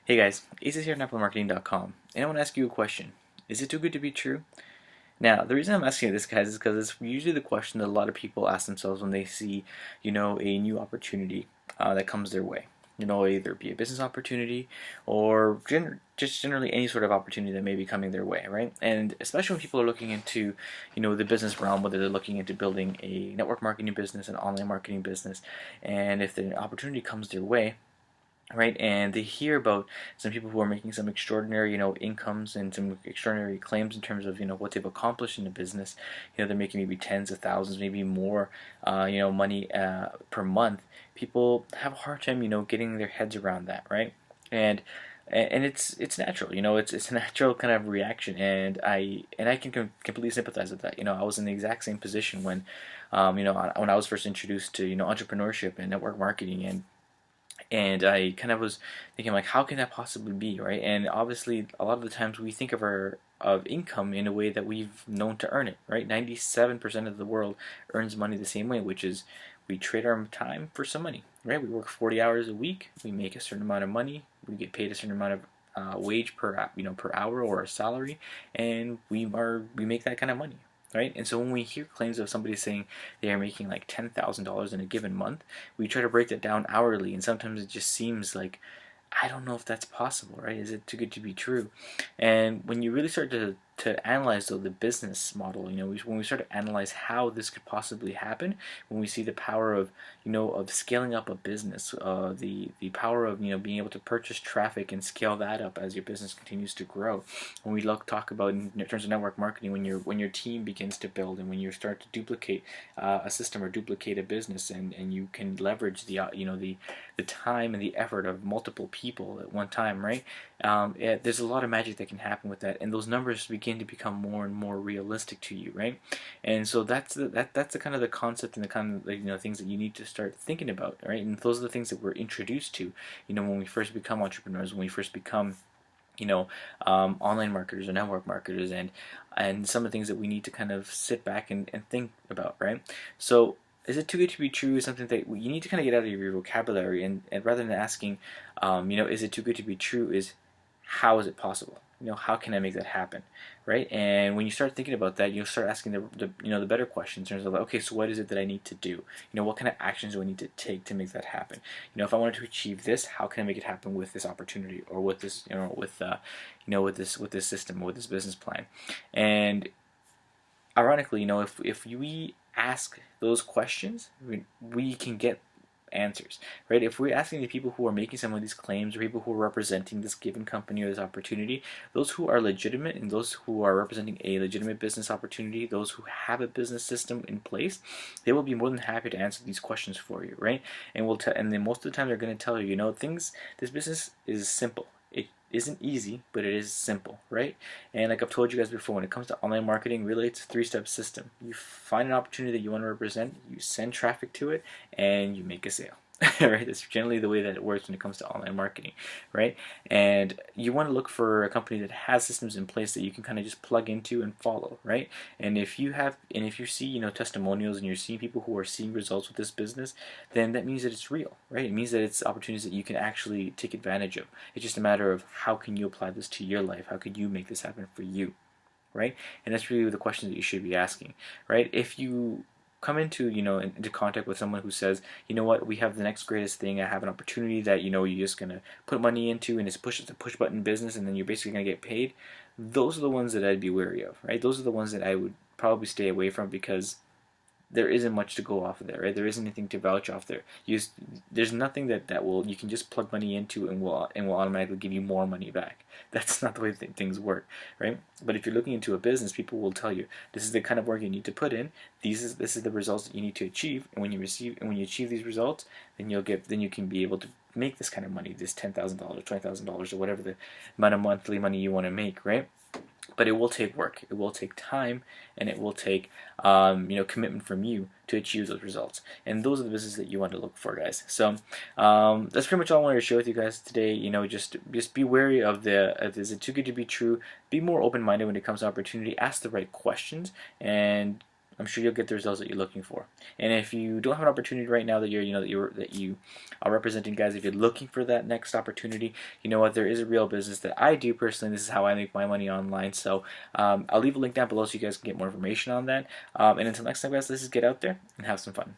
Hey guys, Ace is here at NetPlayMarketing.com, and I want to ask you a question. Is it too good to be true? Now, the reason I'm asking you this, guys, is because it's usually the question that a lot of people ask themselves when they see, a new opportunity that comes their way. Either be a business opportunity or just generally any sort of opportunity that may be coming their way, right? And especially when people are looking into, the business realm, whether they're looking into building a network marketing business, an online marketing business, and if the opportunity comes their way, right? And they hear about some people who are making some extraordinary, incomes and some extraordinary claims in terms of, what they've accomplished in the business. They're making maybe tens of thousands, maybe more, money per month. People have a hard time, getting their heads around that, right? And it's natural, it's a natural kind of reaction, and I can completely sympathize with that. I was in the exact same position when I was first introduced to entrepreneurship and network marketing, and I kind of was thinking, like, how can that possibly be, right? And obviously a lot of the times we think of our of income in a way that we've known to earn it, right? 97% of the world earns money the same way, which is we trade our time for some money, right? We work 40 hours a week, we make a certain amount of money, we get paid a certain amount of wage per hour or a salary, and we make that kind of money, right? And so when we hear claims of somebody saying they are making like $10,000 in a given month, we try to break that down hourly, and sometimes it just seems like, I don't know if that's possible, right? Is it too good to be true? And when you really start to analyze, though, the business model, when we start to analyze how this could possibly happen, when we see the power of, of scaling up a business, the power of, being able to purchase traffic and scale that up as your business continues to grow. When we talk about in terms of network marketing, when your team begins to build, and when you start to duplicate a system or duplicate a business, and you can leverage the time and the effort of multiple people at one time, right? There's a lot of magic that can happen with that, and those numbers begin to become more and more realistic to you, right? And so that's the kind of the concept and the kind of things that you need to start thinking about, right? And those are the things that we're introduced to, when we first become entrepreneurs, when we first become online marketers or network marketers, and some of the things that we need to kind of sit back and think about, right? So is it too good to be true is something that you need to kind of get out of your vocabulary, and rather than asking, is it too good to be true, is how is it possible? How can I make that happen, right? And when you start thinking about that, you'll start asking the better questions in terms of, like, okay, so what is it that I need to do? What kind of actions do I need to take to make that happen? If I wanted to achieve this, how can I make it happen with this opportunity, or with this, with this system, or with this business plan? And ironically, if we ask those questions, we can get answers, right? If we're asking the people who are making some of these claims, or people who are representing this given company or this opportunity, those who are legitimate and those who are representing a legitimate business opportunity, those who have a business system in place, they will be more than happy to answer these questions for you, right? And and then most of the time they're going to tell you, this business is simple. It isn't easy, but it is simple, right? And like I've told you guys before, when it comes to online marketing, really it's a three-step system. You find an opportunity that you want to represent, you send traffic to it, and you make a sale. Right? That's generally the way that it works when it comes to online marketing, right? And you want to look for a company that has systems in place that you can kind of just plug into and follow, right? And if you see, testimonials, and you're seeing people who are seeing results with this business, then that means that it's real, right? It means that it's opportunities that you can actually take advantage of. It's just a matter of, how can you apply this to your life? How could you make this happen for you, right? And that's really the question that you should be asking, right? If you come into contact with someone who says, what, we have the next greatest thing, I have an opportunity that you're just gonna put money into, and it's a push button business, and then you're basically gonna get paid, those are the ones that I'd be wary of, right? Those are the ones that I would probably stay away from, because there isn't much to go off of there, right? There isn't anything to vouch off there. There's nothing that will you can just plug money into and will automatically give you more money back. That's not the way things work, right? But if you're looking into a business, people will tell you, this is the kind of work you need to put in. This is the results that you need to achieve, and when you achieve these results, then you can be able to make this kind of money, this $10,000, $20,000, or whatever the amount of monthly money you want to make, right? But it will take work, it will take time, and it will take commitment from you to achieve those results. And those are the businesses that you want to look for, guys. So that's pretty much all I wanted to share with you guys today. Just be wary of is it too good to be true? Be more open-minded when it comes to opportunity. Ask the right questions, and I'm sure you'll get the results that you're looking for. And if you don't have an opportunity right now that you are representing guys, if you're looking for that next opportunity, you know what? There is a real business that I do personally. This is how I make my money online. So I'll leave a link down below so you guys can get more information on that. And until next time, guys, let's just get out there and have some fun.